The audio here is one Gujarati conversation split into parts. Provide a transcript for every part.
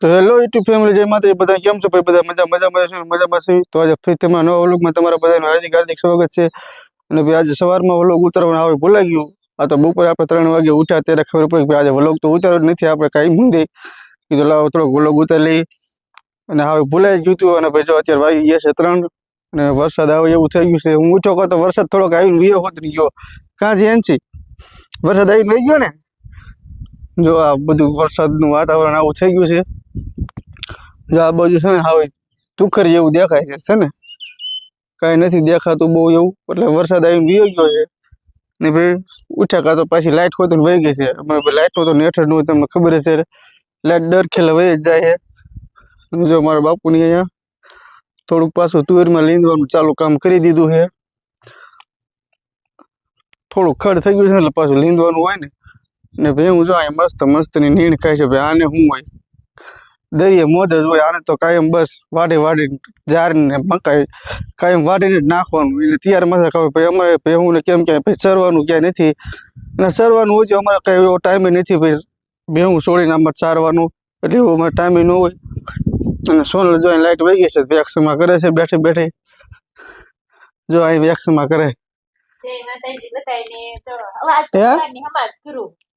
તો હેલો યુટ્યુબ ફેમિલી, જય માતા, બધા કેમ છો ભાઈ? બધા મજામાં છે. તો આજે ફરી તમારા નવા વ્લોગમાં તમારા બધાનું હાર્દિક સ્વાગત છે. અને ભાઈ આજે સવારમાં વ્લોગ ઉતારવાનું આવે ભૂલાઈ ગયું. આ તો બપોરે આપણે 3 વાગે ઉઠ્યા ત્યારે ખબર પડી કે આજે વ્લોગ તો ઉતાર્યો નથી આપણે કાંઈ મૂંદી. કીધું લાવો થોડોક વ્લોગ ઉતારી લઈએ. અને હવે ભૂલાઈ ગયું હતું. અને ભાઈ જો અત્યારે વાગી ગયા છે 3 અને વરસાદ આવે એવું થઈ ગયું છે. હું ઉઠ્યો કહો તો વરસાદ થોડોક આવીને વિયો હોતરી ગયો. કાં જેન્સી વરસાદ આવીને વહી ગયો ને. જો આ બધું વરસાદનું વાતાવરણ આવું થઈ ગયું છે. જો આ બાજુ છે ને હવે તુખર જેવું દેખાય છે ને, કાંઈ નથી દેખાતું બહુ એવું. એટલે વરસાદ આવીને વીયો ગયો છે. ને ભાઈ ઉઠ્યા કાં તો પાછી લાઇટ હોય તો વહી ગઈ છે. અમારે લાઇટ હોય તો નેઠળ નું તમને ખબર છે, લાઇટ દર ખેલે વહી જ જાય છે. જો મારા બાપુની અહીંયા થોડુંક પાછું તુવેરમાં લીંદવાનું ચાલુ કામ કરી દીધું છે. થોડુંક ખડ થઈ ગયું છે એટલે પાછું લીંદવાનું હોય ને ભાઈ હું જો અહીંયા મસ્તની નીણ ખાય છે. ભાઈ આને શું હોય, દરિયે મોજ જ હોય. આને તો કાયમ બસ વાડી ઝાડને મકાઈ કાયમ વાડીને જ નાખવાનું. એટલે તૈયાર મસા ખબર ભાઈ અમારે ભેહુંને કેમ ક્યાંય ભાઈ ચરવાનું ક્યાંય નથી. અને ચરવાનું હોય તો અમારે કાંઈ એવો ટાઈમે નથી ભાઈ ભેહું છોડીને આમાં ચારવાનું, એટલે એવો અમારે ટાઈમે ન હોય. અને સોનલ જો લાઇટ વહી ગઈ છે, વેક્સમાં કરે છે બેઠી જો અહીં વેક્સમાં કરે.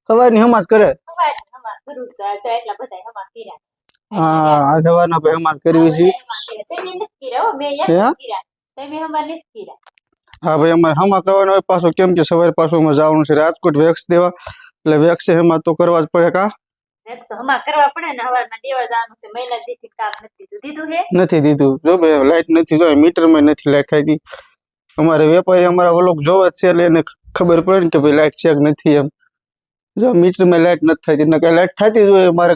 સવારની હમાજ કરે. હા આ સવારના ભાઈ હમાજ કરવી છે. હા ભાઈ અમારે હમા કરવાનો હોય પાછો, કેમ કે સવારે પાછું અમારે જવાનું છે રાજકોટ વેક્સ દેવા. એટલે વેક્સ હમા તો કરવા જ પડે. કા નથી દીધું. જો ભાઈ લાઈટ નથી, જો મીટરમાં નથી લાઈટ થઈ. અમારે વેપારી અમારા વ્લોગ જોવા જ છે એટલે એને ખબર પડે ને કે ભાઈ લાઈટ છે કે નથી એમ. જો મીટરમાં લાઈટ નથી થતી ને કઈ લાઈટ થતી જ હોય અમારે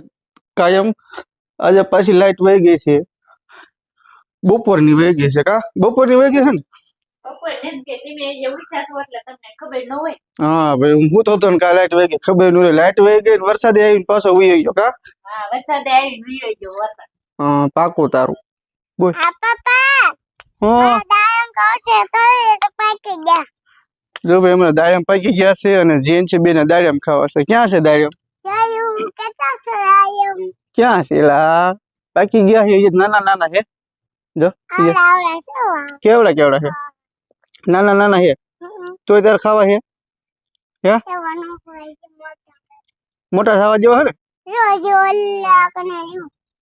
કાયમ. આજે પાછી લાઈટ વહી ગઈ છે, બપોરની વહી ગઈ છે. કા બપોરની વહી ગઈ છે ને? હા ભાઈ હું તો તને કા લાઈટ વહી ગઈ ખબર ન રહી. લાઈટ વહી ગઈ વરસાદ આવીને પાછો વહી ગયો. કા હા પાકું તારું બોલ. જો ભાઈ અમારે દાડમ પાકી ગયા છે અને જેન છે બેને દાડમ ખાવા છે. ક્યાં છે દાડમ? ક્યાં છે? એલા પાકી ગયા છે, નાના હે. જો કેવડા છે, નાના હે. તોય તાર ખાવા છે? હે મોટા થવા જેવા હે ને?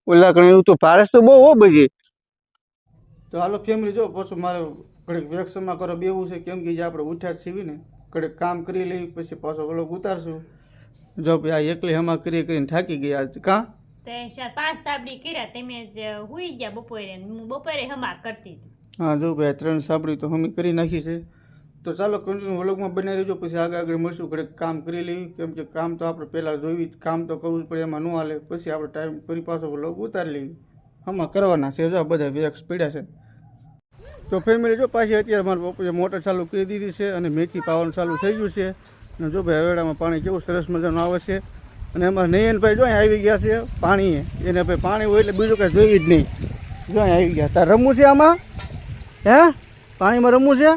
ઓલા કણે એવું તો પારસ તો બહુ હો બધી. તો હાલો ફેમિલી, જો પાછું મારે ઘડીક વેક્સમાં કરો બેવું છે, કેમ કે જે આપણે ઉઠ્યા જ સીવી ને ઘડીક કામ કરી લઈ પછી પાછો વ્લોગ ઉતારશું. જો ભાઈ આ એકલી હમા કરીને થાકી ગયા. કાં 5 સાબડી કર્યા, તમે જ હુઈ ગયા બપોરે હમા કરતી હતી. હા જો ભાઈ 3 સાબડી તો હમી કરી નાખી છે. તો ચાલો કન્ટિન્યુ વ્લોગમાં બની રહેજો, પછી આગળ મળશું. ઘડીક કામ કરી લેવી, કેમ કે કામ તો આપણે પહેલાં જોઈ કામ તો કરવું જ પડે, એમાં ન હાલે. પછી આપણે ટાઈમ કરી પાછો વ્લોગ ઉતારી લેવી. હમા કરવાના છે. જો બધા વેક્સ પડ્યા છે. તો ફેમિલી જો પાછી અત્યારે મારા પપ્પાએ મોટર ચાલુ કરી દીધી છે અને મેથી પાવાનું ચાલુ થઈ ગયું છે. અને જો ભાઈ હવેડામાં પાણી કેવું સરસ મજાનું આવે છે. અને અમારા નયનભાઈ જો અહીં આવી ગયા છે પાણીએ. એને ભાઈ પાણી હોય એટલે બીજું કાંઈ જોઈ જ નહીં. જો અહીં આવી ગયા. તાર રમવું છે આમાં? હે પાણીમાં રમવું છે?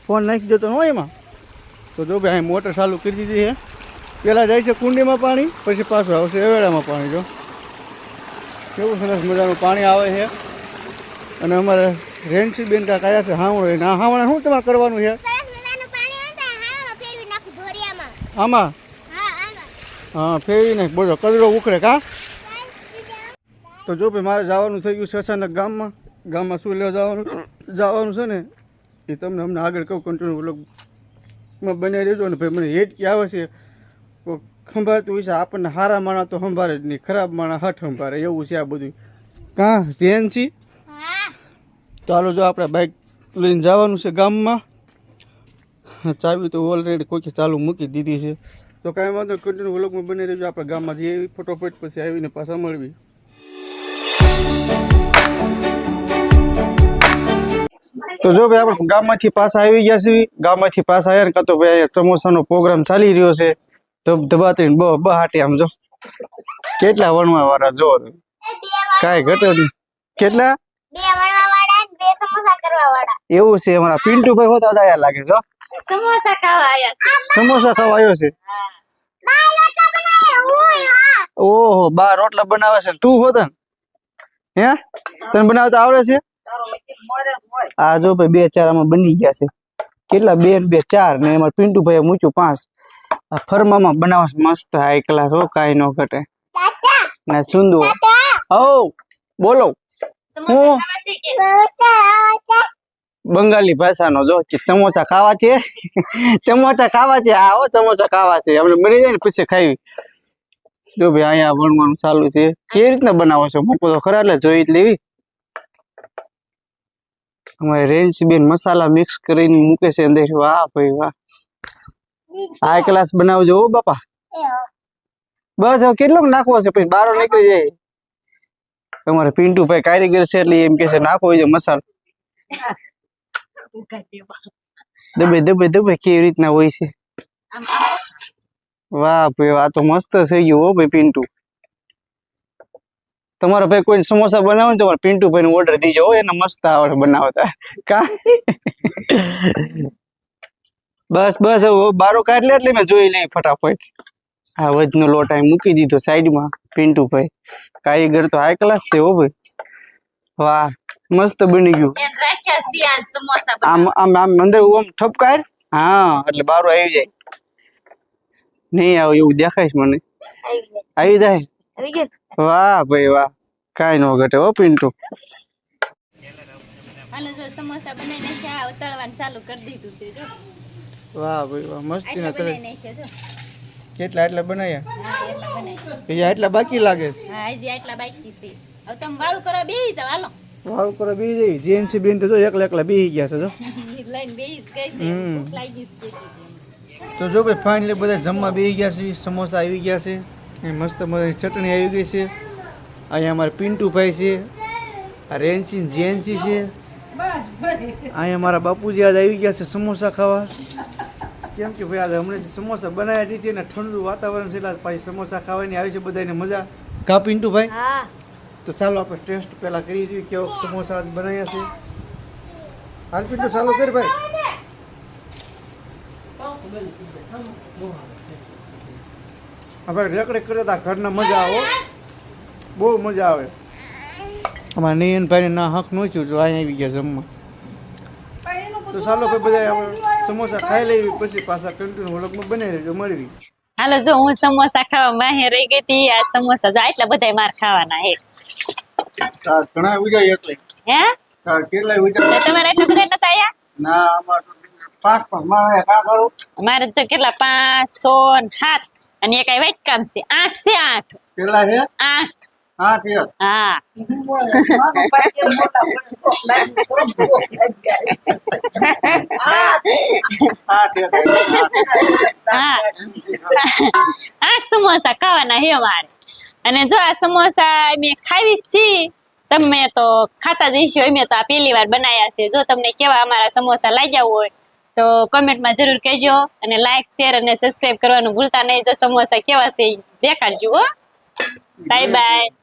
ફોન નાખી દેતો હોય એમાં. તો જો ભાઈ અહીં મોટર ચાલુ કરી દીધી છે. પહેલાં જાય છે કુંડીમાં પાણી, પછી પાછું આવશે હવેડામાં પાણી. જો કેવું સરસ મજાનું પાણી આવે છે. અને અમારે રેન્સી બેન કાંક આવ્યા છે હાવણો. ના હાવણા શું તમારે કરવાનું છે આમાં? હા ફેરવી નાખ, બોલો કચરો ઉખડે. કા તો જો ભાઈ મારે જવાનું થઈ ગયું છે અચાનક ગામમાં શું લેવા જવાનું છે ને એ તમને અમને આગળ કહું. કન્ટિન્યુ વ્લોગમાં બનાવી રહેજો. ને ભાઈ મને હેડકી આવે છે સંભાળતું હોય છે. આપણને સારા માણસ તો સંભાળે જ નહીં, ખરાબ માણસ હઠ સંભાળે, એવું છે આ બધું. કાં જેન છી? તો હાલો જો આપણે બાઇક લઈને જવાનું છે ગામમાં. ચાવી તો ઓલરેડી કોઈ ચાલુ મૂકી દીધી છે. તો કાંઈ વાંધો કન્ટિન્યુ વ્લોગમાં બની રહેજો. આપણે ગામમાં જઈએ ફટોફટ, પછી આવીને પાછા મળવી. તો જો ભાઈ આપણે ગામમાંથી પાછા આવી ગયા છીએ. ગામમાંથી પાછા આવ્યા ને કાં તો ભાઈ અહીંયા સમોસાનો પ્રોગ્રામ ચાલી રહ્યો છે. ધબાતરીને બહાટી આમ જો કેટલા વણવા વાળા જો કાંઈ ઘટે નહીં. કેટલા? 2 વણવા વાળા ને 2 સમોસા કરવા વાળા. એવું છે. અમારા પિન્ટુભાઈ હોતા આયા લાગે જો. સમોસા ખાવા આવ્યા છે. સમોસા ખાવા આવ્યો છે. ઓહો બા રોટલા બનાવે છે તું હોત ને હે તને બનાવતા આવડે છે આ જો ભાઈ 2 4 આમાં બની ગયા છે કેટલા 2 ને 2 4 ને એમાં પિન્ટુ ભાઈ મૂક્યું 5 આ ફરમામાં બનાવે છે મસ્ત હાઈ ક્લાસ હો કાઈ નો ઘટે ના સુંદુ ઓ બોલો સમોસા ખાવા છે કે બંગાળી ભાષાનો જો કે સમોસા ખાવા છે સમોસા ખાવા છે આ હો સમોસા ખાવા છે આપણે બની જાય ને પછી ખાવી જો ભાઈ અહીંયા વણવાનું ચાલુ છે કેવી રીતના બનાવો છો મૂકો તો ખરા એટલે જોઈ જ લેવી અમારે રેન્જ બેન મસાલા મિક્સ કરીને મૂકે છે અંદર વાહ ભાઈ વાહ હાઈ ક્લાસ બનાવજો હો બાપા બસ હવે કેટલોક નાખવો છે પછી બારો નીકળી જાય તમારે પિન્ટુ ભાઈ કારીગર છે એટલે એમ કે છે નાખો હોય મસાલો દબે દબે દબે કેવી રીતના હોય છે વાહ ભાઈ આ તો મસ્ત થઈ ગયું હો ભાઈ પિન્ટુ તમારા ભાઈ કોઈ સમોસા બનાવો ને તમારે પિન્ટુ ભાઈ નો ઓર્ડર દીજો હો એને મસ્ત આવડે બનાવતા કા બસ બસ હવે બારો કાઢ લે એટલે મેં જોઈ લઈ ફટાફટ આ વજનો લોટ અહીં મૂકી દીધો સાઈડમાં પિન્ટુ ભાઈ કારીગર તો હાઈ ક્લાસ છે હો ભાઈ વાહ મસ્ત બની ગયું એમ રાખ્યા છે આ સમોસા આમ આમ આમ અંદર આમ ઠપકાય હા એટલે બારો આવી જાય નહીં આવે એવું દેખાય છે મને આવી જાય વાહ ભાઈ વાહ કાઈ નો ઘટે હો પિન્ટુ હાલો જો સમોસા બનાવી નાખ્યા ઉતળવાનું ચાલુ કરી દીધું છે જો વાહ ભાઈ વાહ મસ્તી ના આટલા કરે બનાવી નાખ્યા જો કેટલા એટલા બનાયા હા એટલા બનાવી એ આટલા બાકી લાગે છે હા હજી આટલા બાકી છે હવે તમે વાળું કરવા બેસી જાવ હાલો વાળું કરો બી જઈ જેન્સી બેન તો જો એકલા એકલા બેહી ગયા છે જો લઈને બેસી ગઈ છે ભૂખ લાગી છે તો જો ભાઈ ફાઇનલી બધા જમવા બેહી ગયા છે સમોસા આવી ગયા છે એ મસ્ત મજાની ચટણી આવી ગઈ છે અહીંયા અમારા પિન્ટુ ભાઈ છે આ રેન્સી જેન્સી છે અહીંયા મારા બાપુજી આજ આવી ગયા છે સમોસા ખાવા કેમ કે ભાઈ આજે હમણાં સમોસા બનાવ્યા નથી ને ઠંડુ વાતાવરણ છે એટલે પછી સમોસા ખાવાની આવી છે બધાને મજા કા પિન્ટુ ભાઈ હા તો ચાલો આપણે ટેસ્ટ પહેલા કરી જોઈએ કેવો સમોસા આજ બનાવ્યા છે હાલ પિન્ટુ ચાલુ કર ભાઈ આપણે રેકડે કરતા ઘરના મજા આવો બહુ મજા આવે અમારા નયનભાઈને ના હક નો છું તો અહીંયા આવી ગયા જમવા તો ચાલો ભાઈ બધા આપણે સમોસા ખાઈ લેવી પછી પાછા કન્ટિન્યુ વ્લોગમાં બનાવી રહેજો મળવી હાલો જો હું સમોસા ખાવા માહે રહી ગઈ હતી આ સમોસા જો આટલા બધા માર ખાવાના હે ઘણા વિજય એટલે હે કેટલા તો તમારે એટલા બધા નતા આયા ના અમાર પાંચ પણ મારે કા કરું મારે જો કેટલા 5 6 7 અને એક આ વાઈટ કામ છે 8 છે 8 કેટલા છે 8 હા ઠીક હા હા ઠીક હા 8 સમોસા ખાવાના હે મારે અને જો આ સમોસા મેં ખાવી જ છી તમે તો ખાતા જઈશો અમે તો આ પહેલી વાર બનાવ્યા છે જો તમને કેવા અમારા સમોસા લાગ્યા હોય તો કમેન્ટમાં જરૂર કહેજો અને લાઈક શેર અને સબસ્ક્રાઇબ કરવાનું ભૂલતા નહીં જો સમોસા કેવા છે ઈ દેખાડજો હો બાય બાય